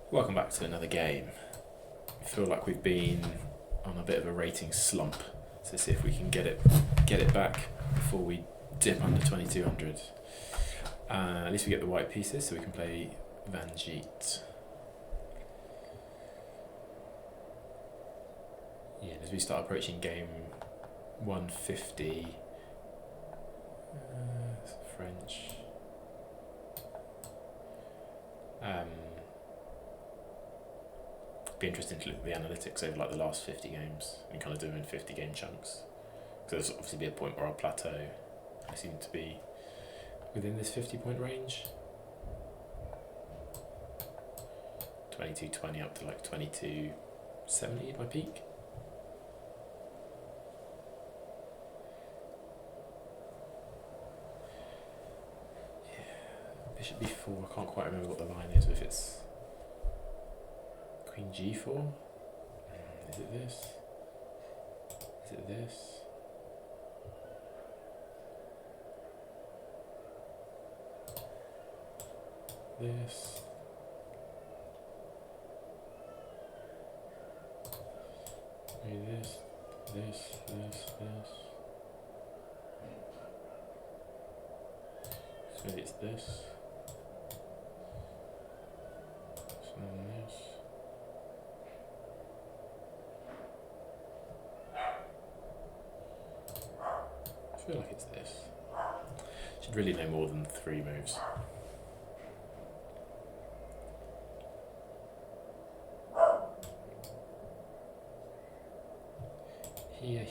Welcome back to another game. I feel like we've been on a bit of a rating slump, so see if we can get it back before we dip under 2200. At least we get the white pieces, so we can play Van Geet. Yeah, as we start approaching game 150, French. Be interesting to look at the analytics over like the last 50 games and kind of do them in 50 game chunks. Because there's obviously be a point where I'll plateau. I seem to be within this 50-point range. 2220 up to like 2270 at my peak. Yeah, bishop b4. I can't quite remember what the line is. If it's Queen g4? Is it this? Is it this? This? Maybe this? This? So maybe it's this? So then this? I feel like it's this. Should really know more than 3 moves.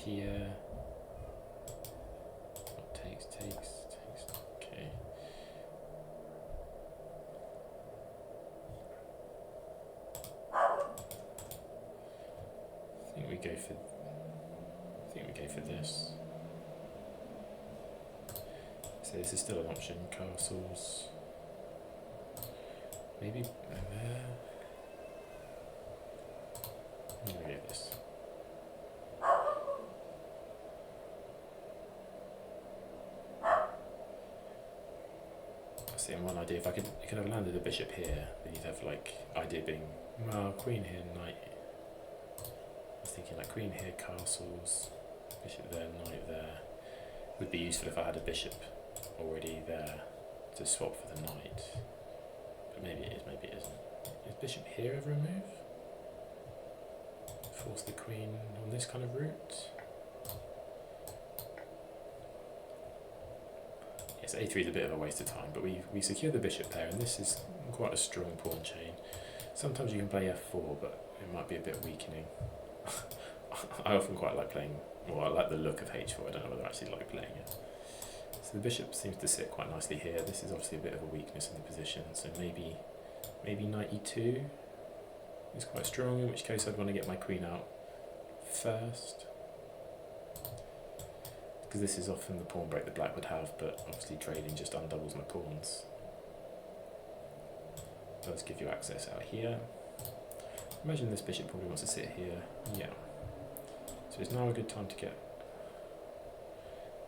Here. Takes. Okay. I think we go for this. So this is still an option. Castles. Maybe there. Maybe this. And one idea, if I could have landed a bishop here, then you'd have like idea being, well, queen here, knight. I was thinking like queen here, castles, bishop there, knight there. Would be useful if I had a bishop already there to swap for the knight. But maybe it is, maybe it isn't. Is bishop here ever a move? Force the queen on this kind of route. Yes, a3 is a bit of a waste of time, but we secure the bishop there, and this is quite a strong pawn chain. Sometimes you can play f4, but it might be a bit weakening. I often quite like playing, well, I like the look of h4, I don't know whether I actually like playing it. So the bishop seems to sit quite nicely here. This is obviously a bit of a weakness in the position, so maybe knight e2 is quite strong, in which case I'd want to get my queen out first. Because this is often the pawn break that black would have, but obviously trading just undoubles my pawns. Does give you access out here. Imagine this bishop probably wants to sit here. Yeah. So it's now a good time to get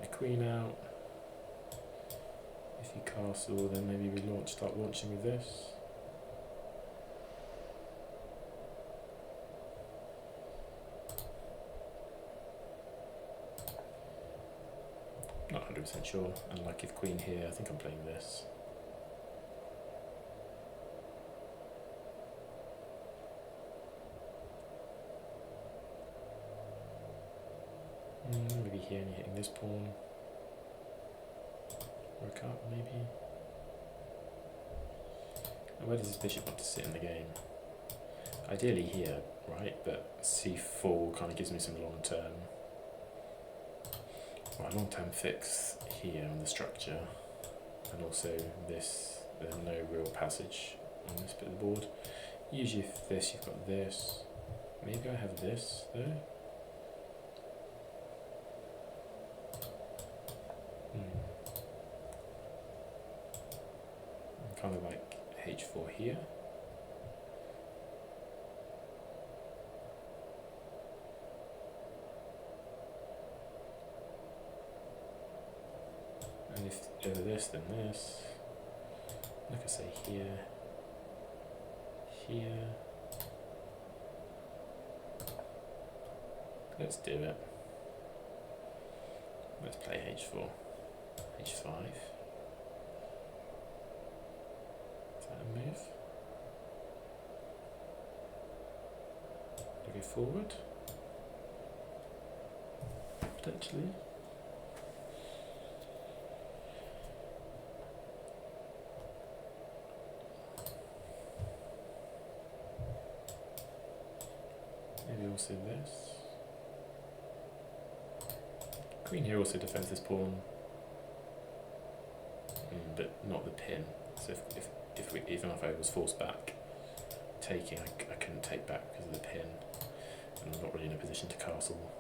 my queen out. If you castle, then maybe we start launching with this. Not 100% sure, and like if queen here, I think I'm playing this. Maybe here and you're hitting this pawn. Rook up, maybe. And where does this bishop want to sit in the game? Ideally here, right? But c4 kind of gives me some long-term fix here on the structure, and also this, there's no real passage on this bit of the board. Usually if this, you've got this. Maybe I have this though. Kind of like h4 here. And if over this, then this. Like I say, here, here. Let's do it. Let's play h4, h5. Is that a move? Do we go forward? Potentially. Maybe also this. Queen here also defends this pawn, but not the pin. So even if I was forced back, taking, I couldn't take back because of the pin, and I'm not really in a position to castle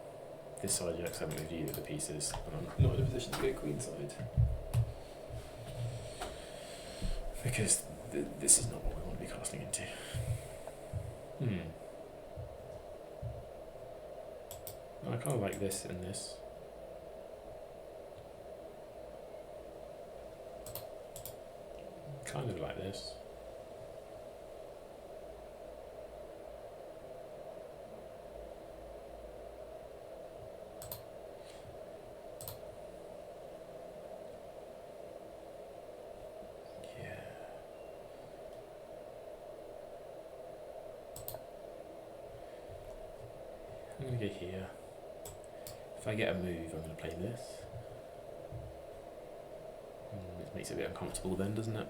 this side yet because I haven't moved either of the pieces, and I'm not in a position to go queenside because this is not what we want to be castling into. I kind of like this and this. Kind of like this. Yeah. I'm going to go here. If I get a move, I'm going to play this. It makes it a bit uncomfortable then, doesn't it?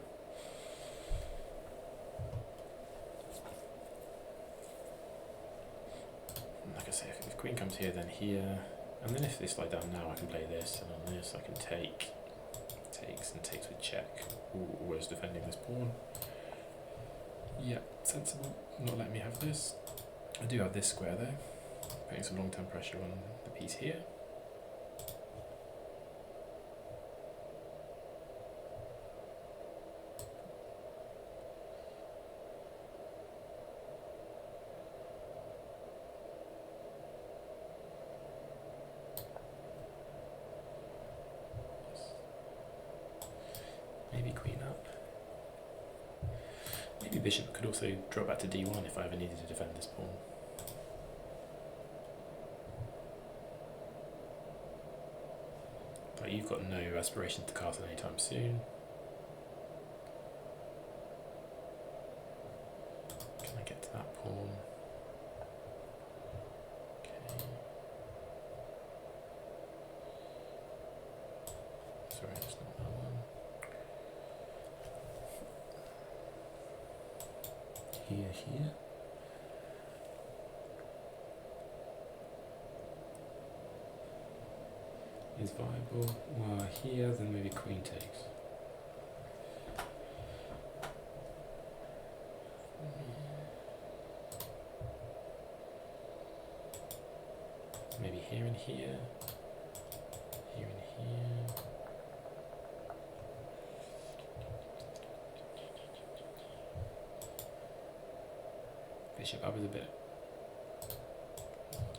Like I say, if queen comes here, then here, and then if they slide down now, I can play this, and on this I can takes and takes with check, always defending this pawn. Yeah, sensible, not letting me have this. I do have this square though, putting some long-term pressure on the piece here. Maybe queen up. Maybe bishop could also drop back to d1 if I ever needed to defend this pawn. But you've got no aspiration to castle anytime soon. Can I get to that pawn? Okay. Sorry, it's not that one. Here. Is viable. Well, here, then maybe queen takes. Maybe here and here. Here and here. Bishop up is a bit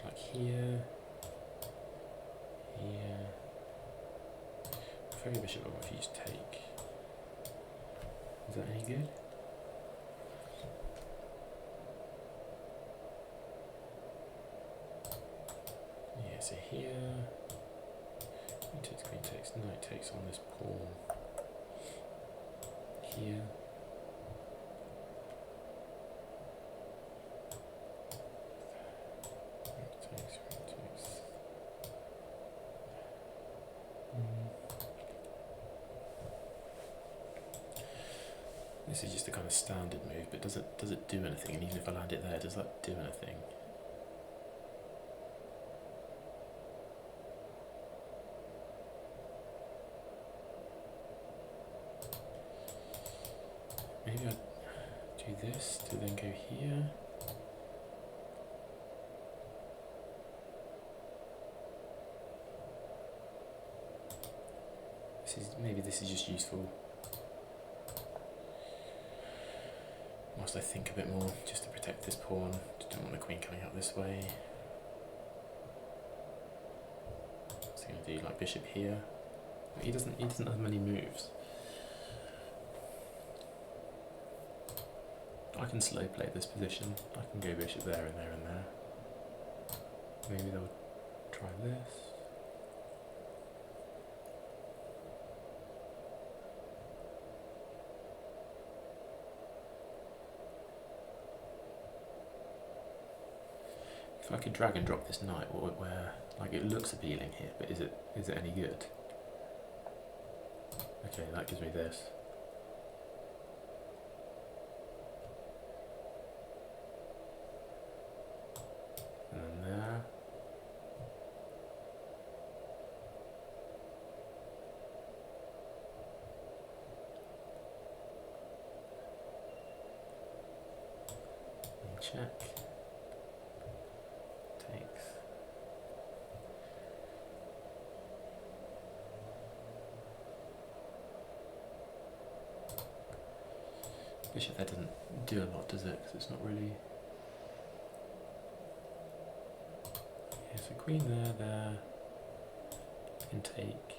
like here. Here. Prefer bishop up if you just take. Is that any good? Yeah, so here. Queen takes, knight takes on this pawn. Here. This is just a kind of standard move, but does it do anything? And even if I land it there, does that do anything? Maybe I do this to then go here. Maybe this is just useful. Whilst I think a bit more, just to protect this pawn. Just don't want the queen coming out this way. What's he going to do? Like bishop here. He doesn't have many moves. I can slow play this position. I can go bishop there and there and there. Maybe they'll try this. If I could drag and drop this knight, where like it looks appealing here, but is it any good? Okay, that gives me this. And then there. And check. Takes. Bishop there doesn't do a lot, does it? Because it's not really. Yeah, so queen there, can take.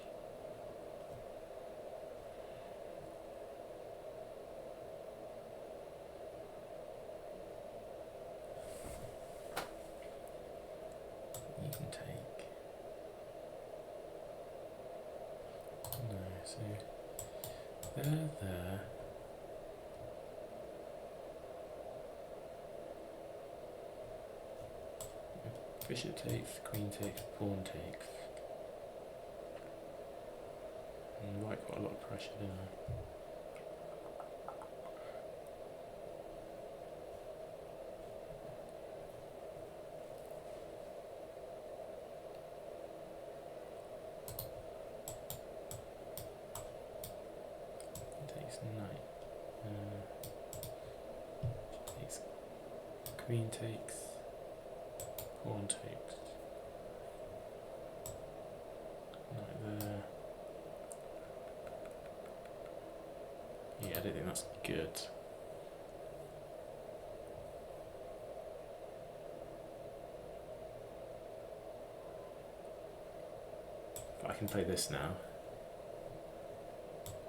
You can take. No, so there. Bishop takes, queen takes, pawn takes. Right, quite a lot of pressure, didn't I? Takes knight. Takes, queen takes, pawn takes. Knight there. Yeah, I don't think that's good. But I can play this now.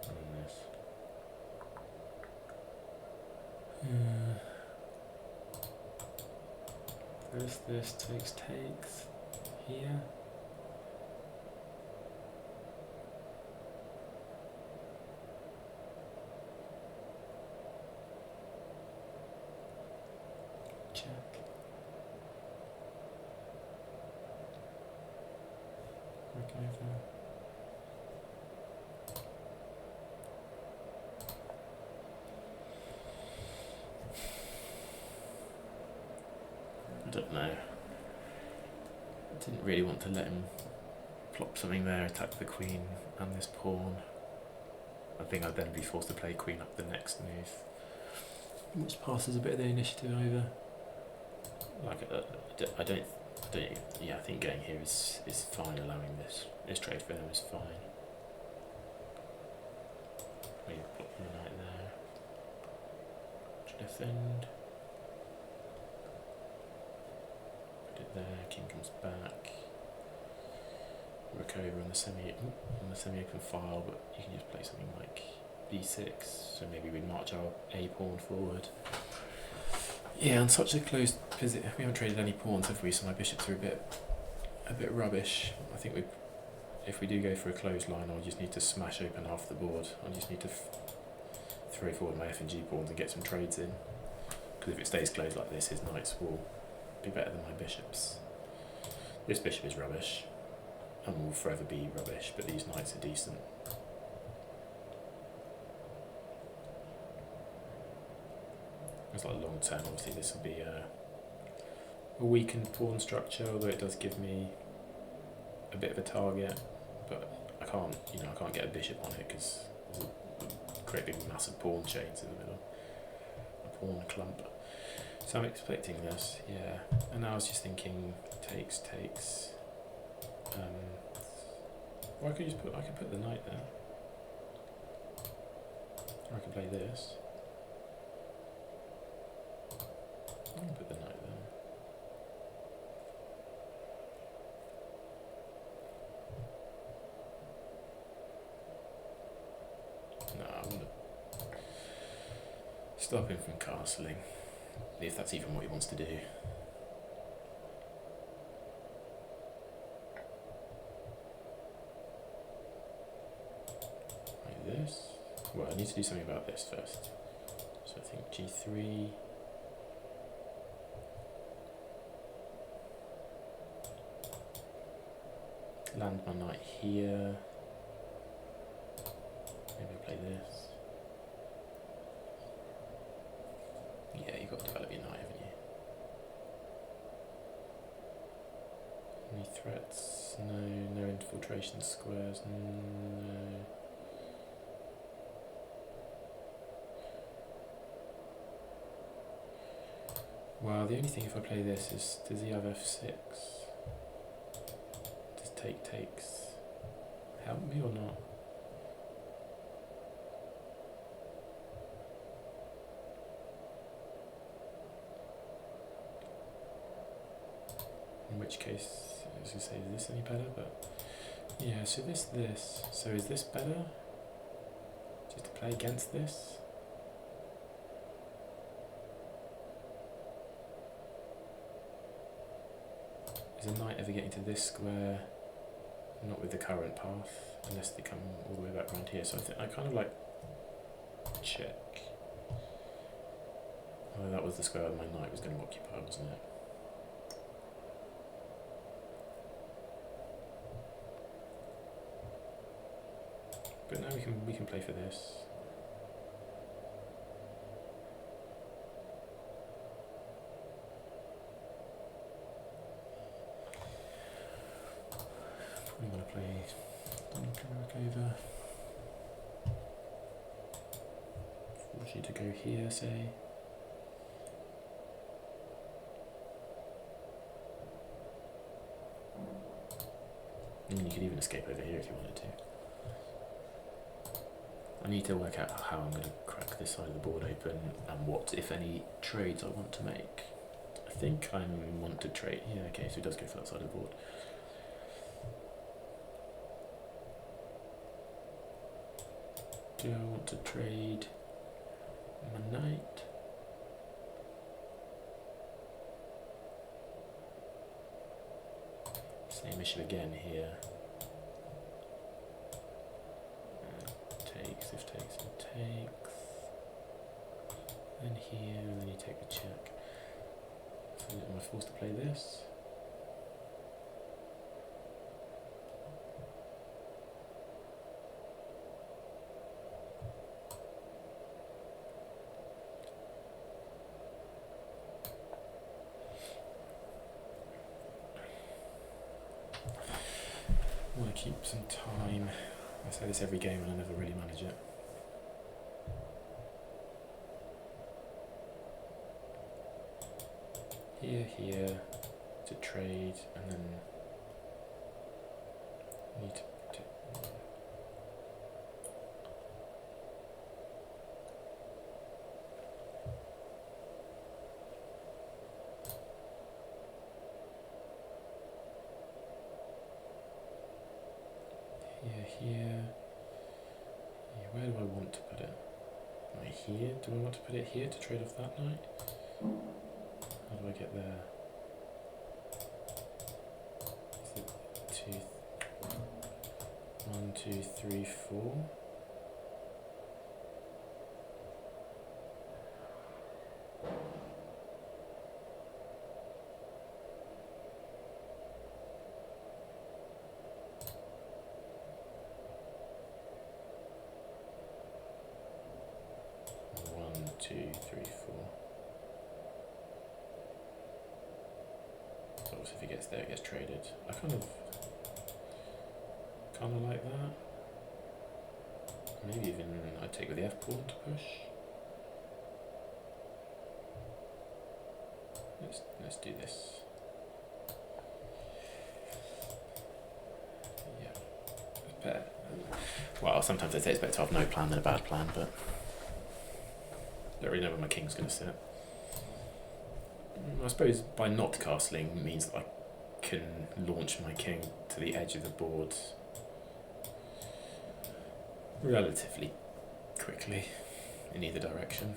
And this. This takes here. Check. Rook over. I don't know. I didn't really want to let him plop something there, attack the queen and this pawn. I think I'd then be forced to play queen up the next move, which passes a bit of the initiative over. Like I think going here is fine. Allowing this trade for them is fine. Maybe put the knight there to defend. Put it there. King comes back. Rook over on the semi-open file, but you can just play something like b6. So maybe we march our a pawn forward. Yeah, on such a close position, we haven't traded any pawns, have we? So my bishops are a bit rubbish. I think if we do go for a closed line, I'll just need to smash open half the board. I just need to throw forward my F and G pawns and get some trades in. Because if it stays closed like this, his knights will be better than my bishops. This bishop is rubbish, and will forever be rubbish, but these knights are decent. It's like long term, obviously this will be a weakened pawn structure, although it does give me a bit of a target, but I can't get a bishop on it because there's a great big massive pawn chains in the middle, a pawn clump. So I'm expecting this, yeah. And I was just thinking takes. Or I could put the knight there. Or I could play this. I can put the knight there. No, I'm gonna stop him from castling, if that's even what he wants to do. Like this. Well, I need to do something about this first. So I think g3. Land my knight here. Maybe I'll play this. Yeah, you've got to develop your knight, haven't you? Any threats? No. No infiltration squares? No. Well, the only thing if I play this is, does he have f6? Does takes help me or not? In which case, I was going to say, is this any better? But yeah, so this. So is this better? Just to play against this? Is a knight ever getting to this square? Not with the current path, unless they come all the way back around here. So I kind of like check. Oh, that was the square my knight was going to occupy, wasn't it? But now we can play for this. Probably want to play rook over. Force you to go here, say. And you could even escape over here if you wanted to. I need to work out how I'm going to crack this side of the board open and what, if any, trades I want to make. I think I want to trade. Yeah, okay, so he does go for that side of the board. Do I want to trade my knight? Same issue again here. Takes, if takes, and takes. Then here, and then you take the check. So am I forced to play this? I want to keep some time. I say this every game and I never really manage it. Here to trade, and then need to here. Where do I want to put it? Right here? Do I want to put it here to trade off that knight? How do I get there? Is it 1, 2, 3, 4? If he gets there, it gets traded. I kind of like that. Maybe even I'd take with the F pawn to push. Let's do this. Yeah, it's better. Well, sometimes they say it's better to have no plan than a bad plan, but I don't really know where my king's going to sit. I suppose by not castling means that I can launch my king to the edge of the board relatively quickly in either direction.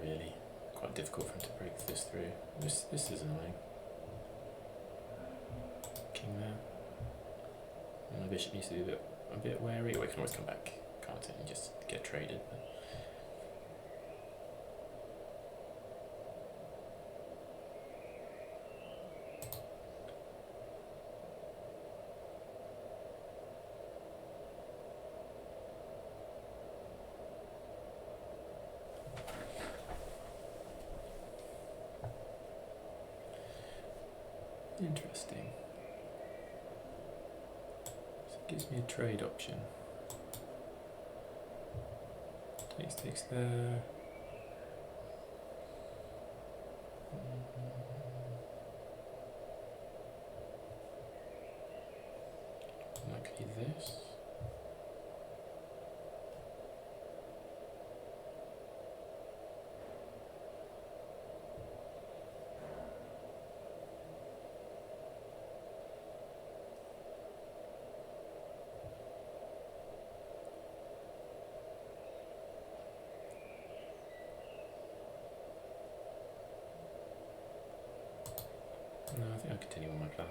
really. Quite difficult for him to break this through. This is annoying. King there. And the bishop needs to be a bit wary. Or he can always come back, can't it, and just get traded. But interesting. So it gives me a trade option. Takes there. Likely this. No, I think I'll continue on my plan.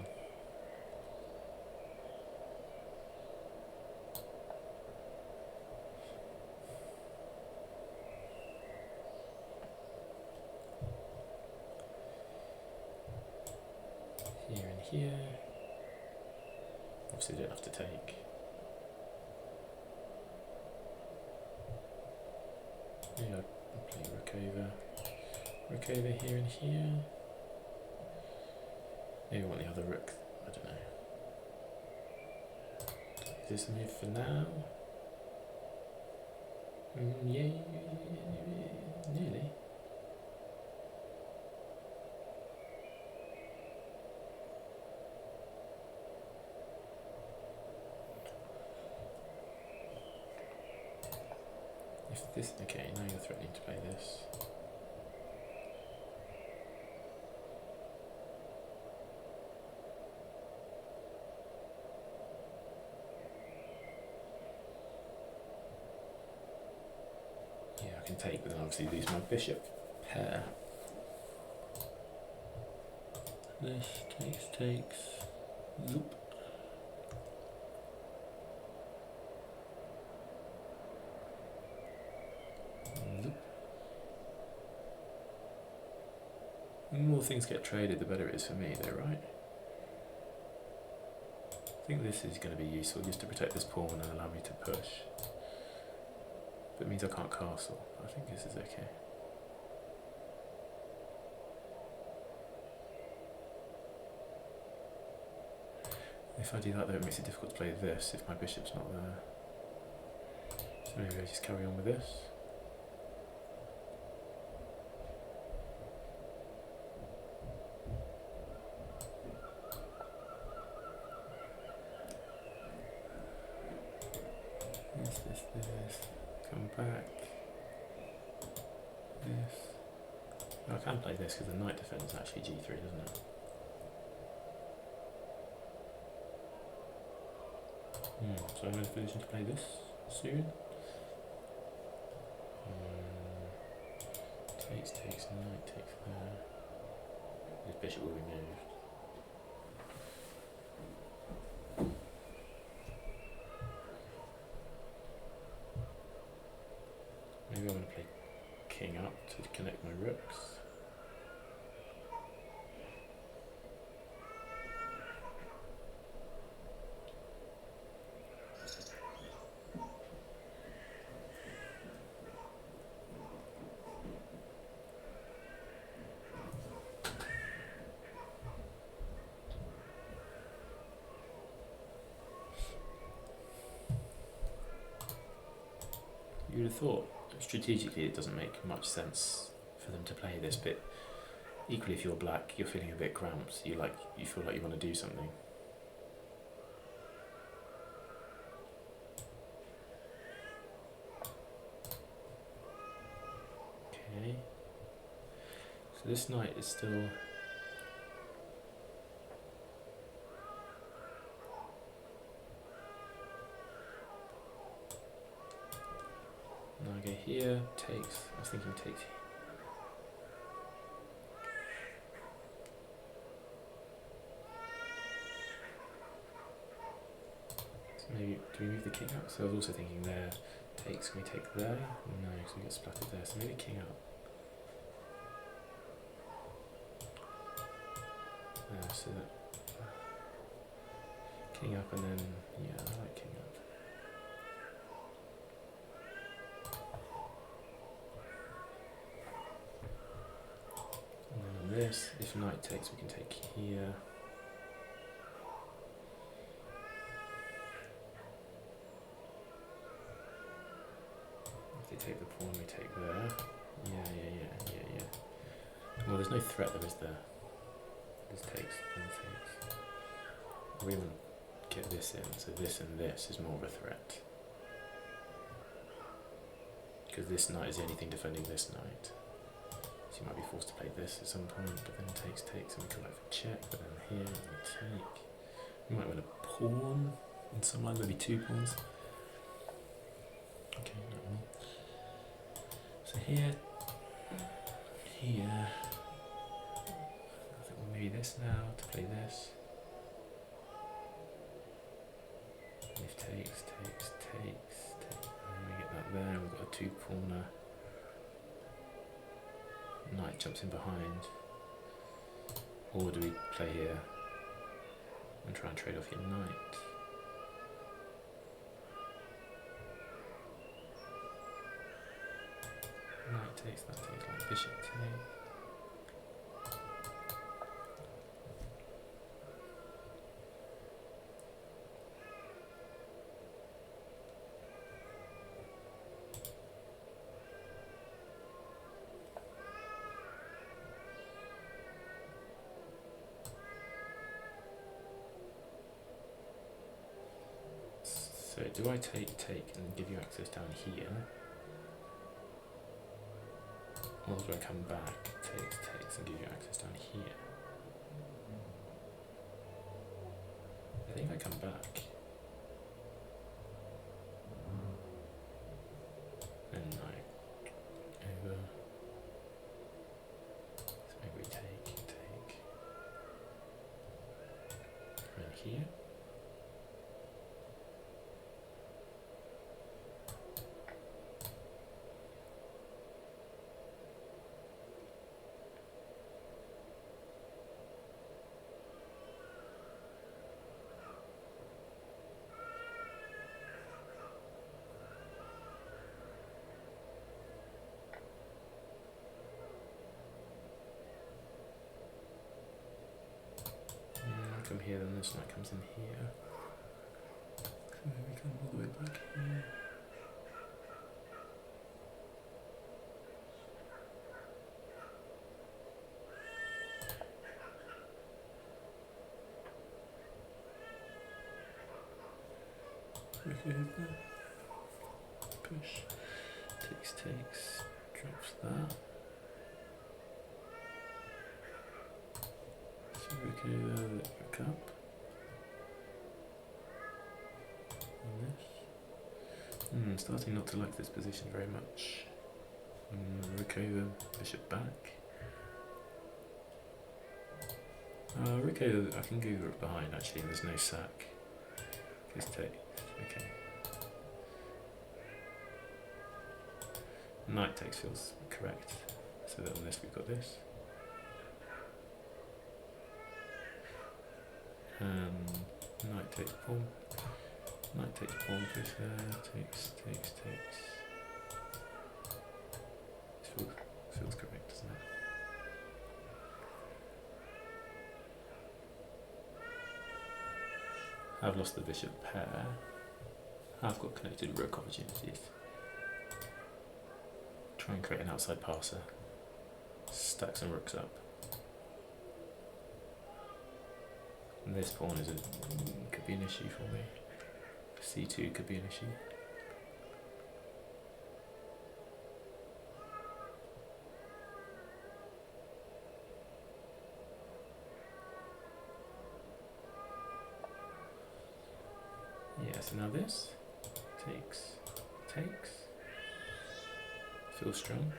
Here and here. Obviously don't have to take. Maybe I'll play rook over. Rook over here and here. Maybe I want the other rook, I don't know. Is this a move for now? Yeah, nearly. If this, okay, now you're threatening to play this. I can take, but then obviously lose my bishop pair. This takes. Zoop. Zoop. The more things get traded, the better it is for me, though, right? I think this is going to be useful just to protect this pawn and allow me to push. It means I can't castle. I think this is okay. If I do that though, it makes it difficult to play this if my bishop's not there. So maybe I just carry on with this. This. Come back. This. Oh, I can play this because the knight defends actually g3, doesn't it? So I'm in a position to play this soon. Takes, knight takes there. His bishop will be moved. Maybe I'm going to play king up to connect my rooks. You would have thought strategically it doesn't make much sense for them to play this, but equally if you're black, you're feeling a bit cramped, you feel like you want to do something. Okay. So this knight is still... Now I go here, takes, I was thinking takes Maybe, do we move the king up? So I was also thinking there, takes, can we take there? No, because we get splattered there, so maybe king up. So that, king up and then, yeah, I like king up. And then on this, if knight takes, we can take here. If they take the pawn, we take there. Yeah. Well, there's no threat though, is there? This takes and takes. We want to get this in, so this and this is more of a threat. Because this knight is the only thing defending this knight. So you might be forced to play this at some point, but then takes, and we come back for check, but then here, we take. We might win a pawn in some line, maybe 2 pawns. Okay, not more. So here, I think we'll maybe this now to play this. If takes, and then we get that there, we've got a 2-pawner. Knight jumps in behind. Or do we play here and try and trade off your knight? Knight takes, that takes, like bishop takes. So do I take and give you access down here? Or do I come back, takes and give you access down here? I think I come back. And knight over. So maybe we take. And here. Come here, then this knight comes in here. So maybe come all the way back here. Okay, push, takes, drops that. So okay, look up. And this. Starting not to like this position very much. Rook over, bishop back. Rook over, I can go rook behind actually, and there's no sack. Just take. Okay. Knight takes feels correct. So that on this we've got this. Knight takes pawn. Knight takes pawn, push there, takes. This feels correct, doesn't it? I've lost the bishop pair. I've got connected rook opportunities. Try and create an outside passer. Stack some rooks up. And this pawn could be an issue for me. C2 could be an issue. Yeah, so now this takes. Feels strong.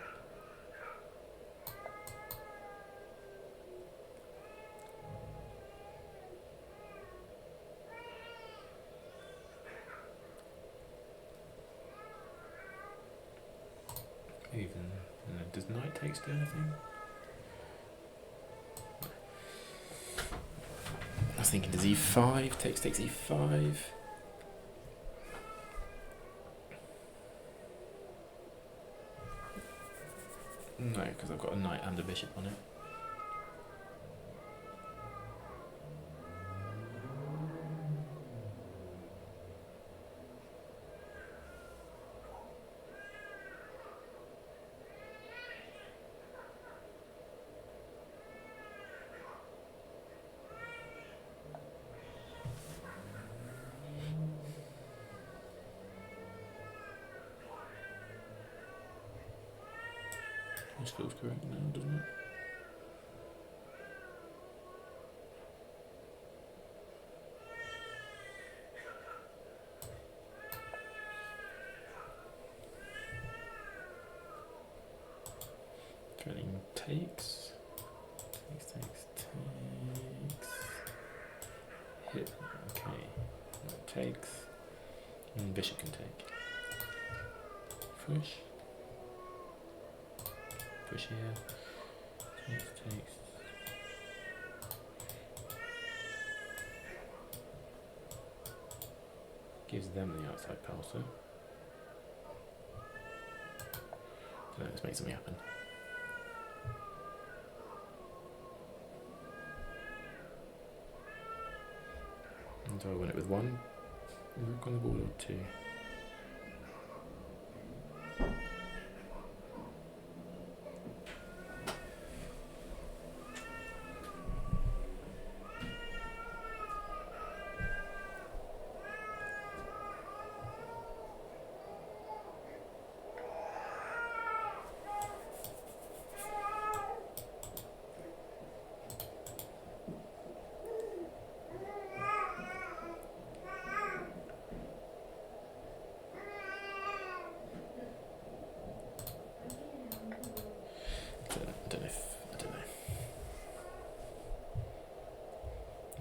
Even, does knight takes do anything? I was thinking, does e5, takes e5? No, because I've got a knight and a bishop on it. This feels correct now, doesn't it? Threading takes. Takes. Hit. Okay. Takes. And bishop can take. Push. Push here. Takes. Gives them the outside pulsar. So let's make something happen. And do I win it with one rook on the board or two?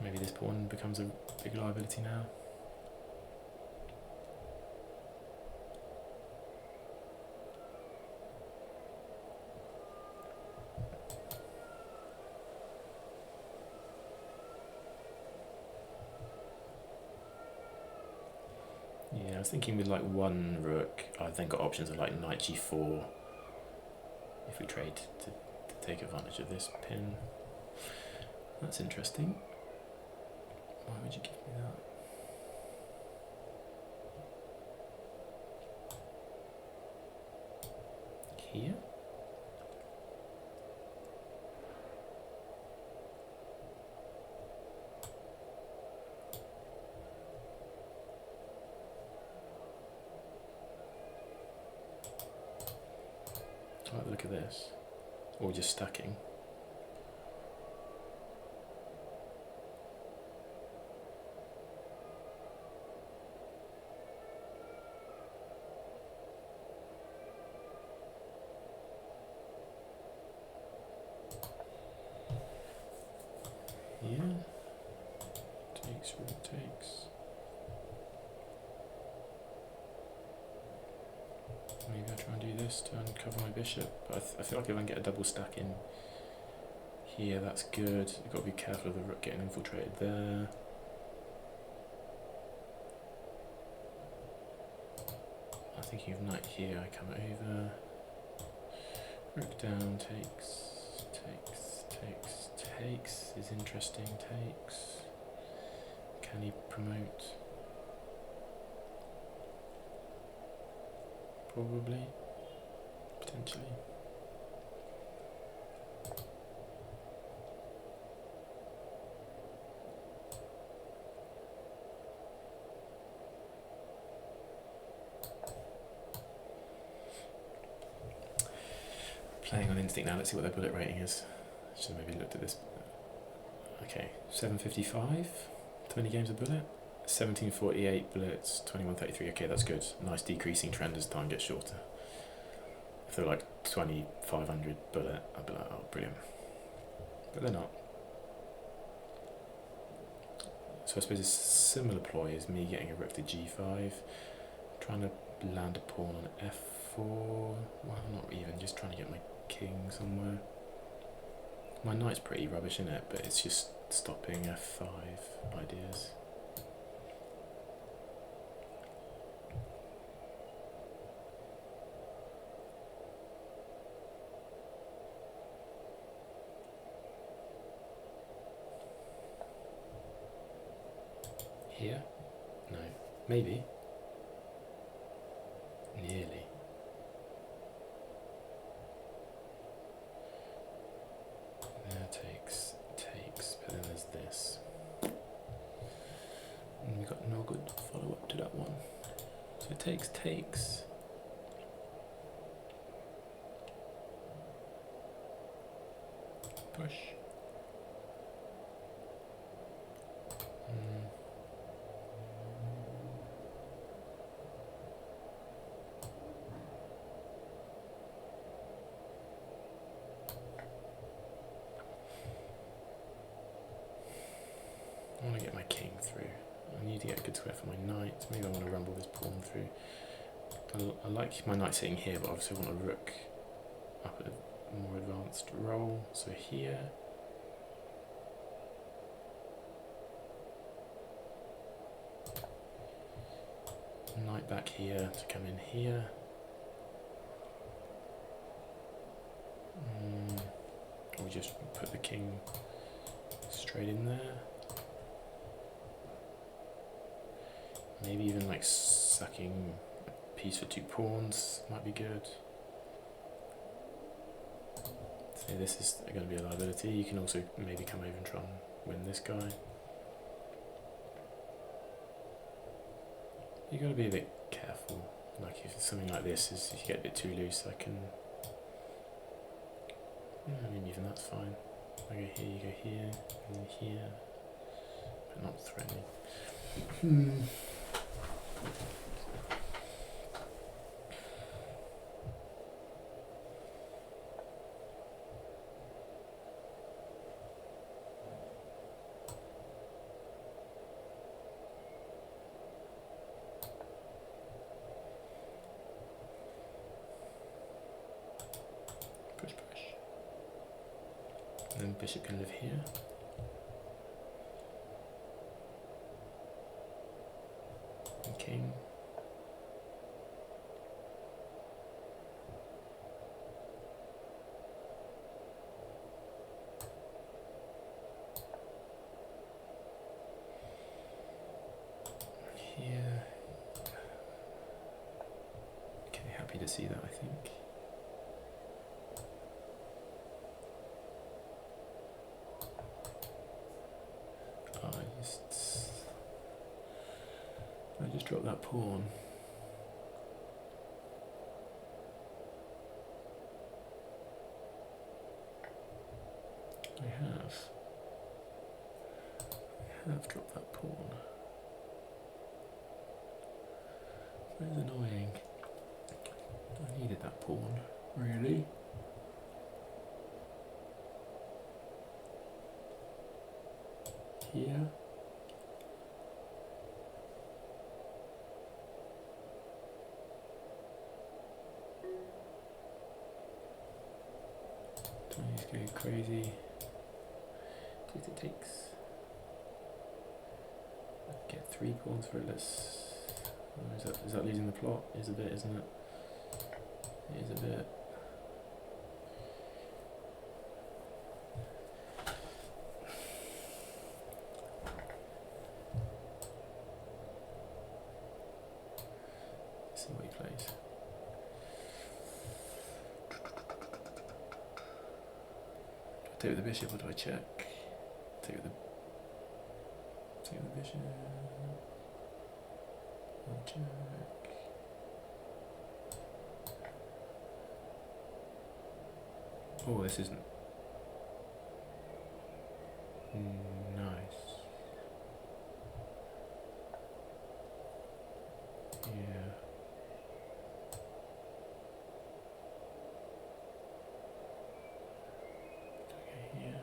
Maybe this pawn becomes a big liability now. Yeah, I was thinking with like one rook, I've then got options of like knight g4 if we trade to take advantage of this pin. That's interesting. Why would you give me that? Here? I like the look of this. Or just stacking. Yeah. Takes what it takes. Maybe I'll try and do this to uncover my bishop. But I feel like if I can get a double stack in here, that's good. You've got to be careful of the rook getting infiltrated there. I'm thinking of knight here, I come over. Rook down, takes is interesting, takes. Can he promote? Probably, potentially. Playing on instinct now, let's see what their bullet rating is. Should have maybe looked at this. Okay, 755, 20 games of bullet. 1748 bullets, 2133. Okay, that's good. Nice decreasing trend as time gets shorter. If they're like 2500 bullet, I'd be like, oh, brilliant. But they're not. So I suppose a similar ploy is me getting a rook to g5, trying to land a pawn on f4. Well, not even. just trying to get my king somewhere. My knight's pretty rubbish in it, but it's just stopping f5 ideas. Here? No. Maybe. Nearly. There takes, but then there's this. And we got no good follow up to that one. So it takes. Push. I want to get my king through. I need to get a good square for my knight. Maybe I want to rumble this pawn through. I like my knight sitting here, but obviously I want a rook up at a more advanced roll. So here. Knight back here to come in here. Or we just put the king straight in there. Maybe even like sucking a piece for 2 pawns might be good. So this is going to be a liability. You can also maybe come over and try and win this guy. You got to be a bit careful. Like if something like this is, if you get a bit too loose, I can. I mean, even that's fine. I go here, you go here, and then here, but not threatening. Push. And then bishop can live here. And king. Here. Okay, happy to see that, I think. I just dropped that pawn. I have dropped that pawn. Very annoying. I needed that pawn, really. Here. Tony's going crazy. It takes. Get 3 pawns for it. Let's. Oh, is that losing the plot? It is a bit, isn't it? It is a bit. Let's see what he plays. Do I take with the bishop or do I check? Take with the bishop. I'll check. Oh, this isn't nice. Yeah. Okay, yeah.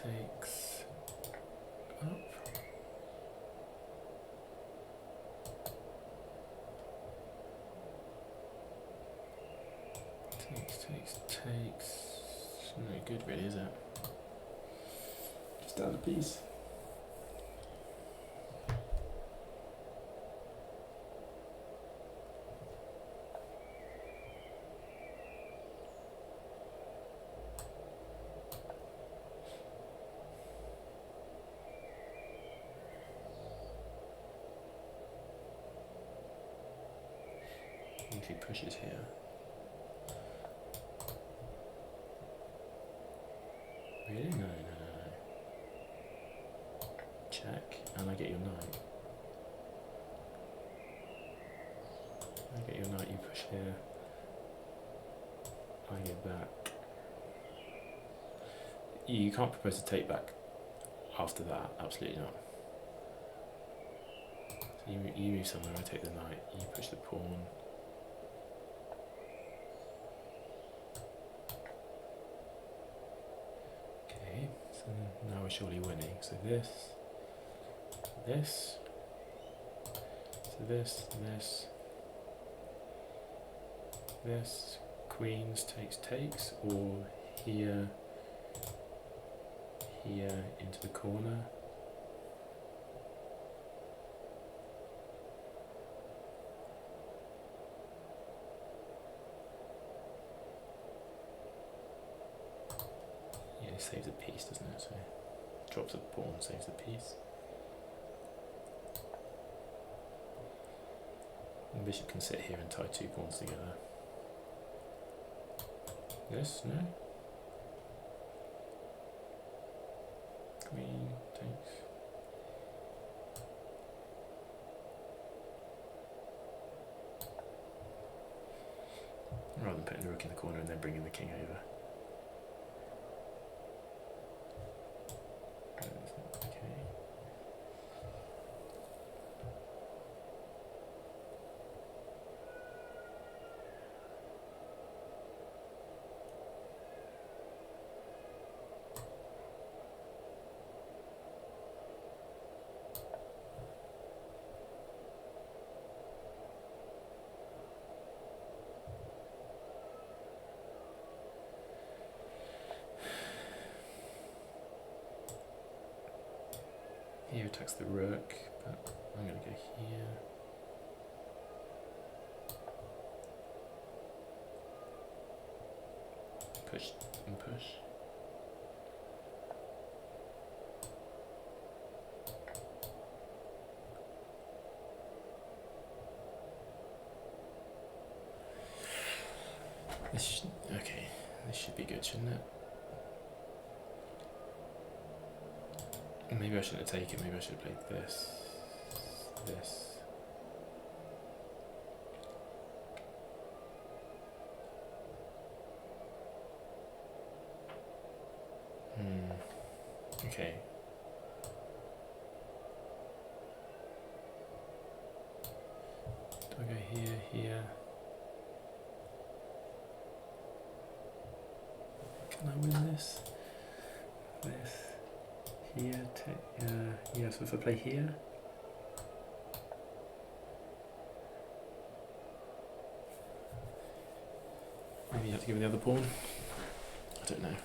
takes up. Takes. No good really, is it? Just down a piece. If he pushes here. Really? No. Check, and I get your knight. I get your knight, you push here. I get back. You can't propose to take back after that, absolutely not. So you move somewhere, I take the knight, you push the pawn. Okay, so now we're surely winning. So this, so this, queens takes, or here, into the corner. Yeah, it saves a piece, doesn't it? So drops a pawn, saves the piece. And the bishop can sit here and tie two pawns together. This, no? Queen takes. Rather than putting the rook in the corner and then bringing the king over. Okay. Here attacks the rook, but I'm going to go here. Push and push. Okay, this should be good, shouldn't it? Maybe I shouldn't have taken, maybe I should have played this. Okay. Do I go here? Can I win this? Here, yeah, so if I play here, maybe you have to give me the other pawn. I don't know.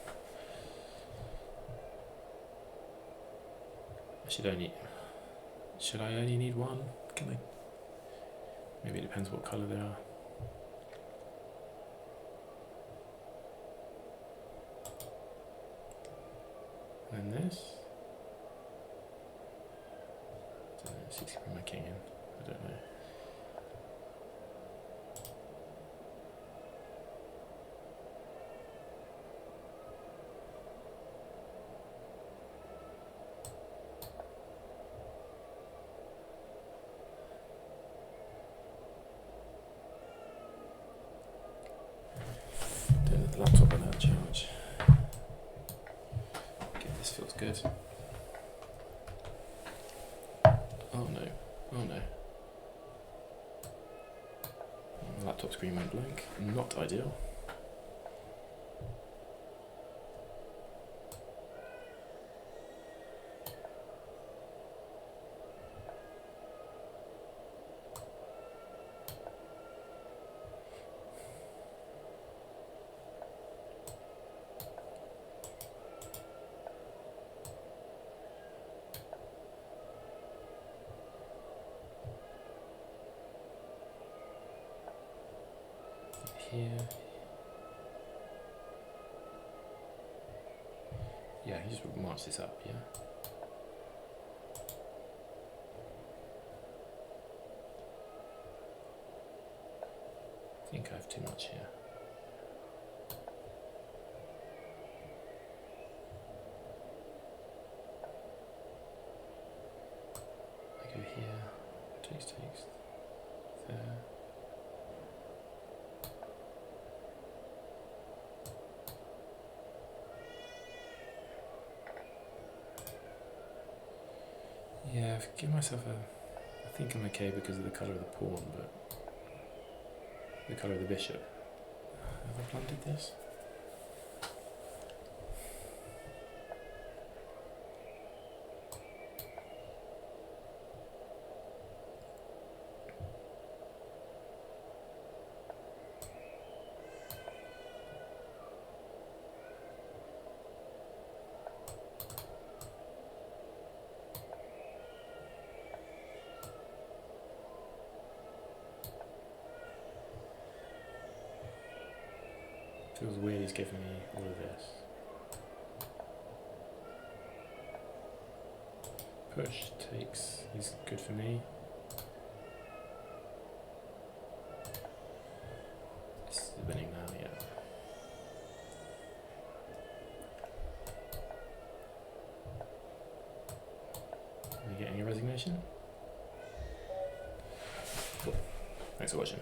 Should I only need one? Can I? Maybe it depends what colour they are. And then this. I don't know, it's easy to bring my king in. I don't know. Doing the laptop without charge. Okay, this feels good. Oh no. The laptop screen went blank. Not ideal. here. Yeah, he just marched this up, yeah. I think I have too much here. I go here, takes, there. Yeah, I've given myself I think I'm okay because of the colour of the pawn, but the colour of the bishop. Have I blundered this? Feels weird he's giving me all of this. Push takes, he's good for me. This is winning now, yeah. Are you getting a resignation? Cool. Thanks for watching.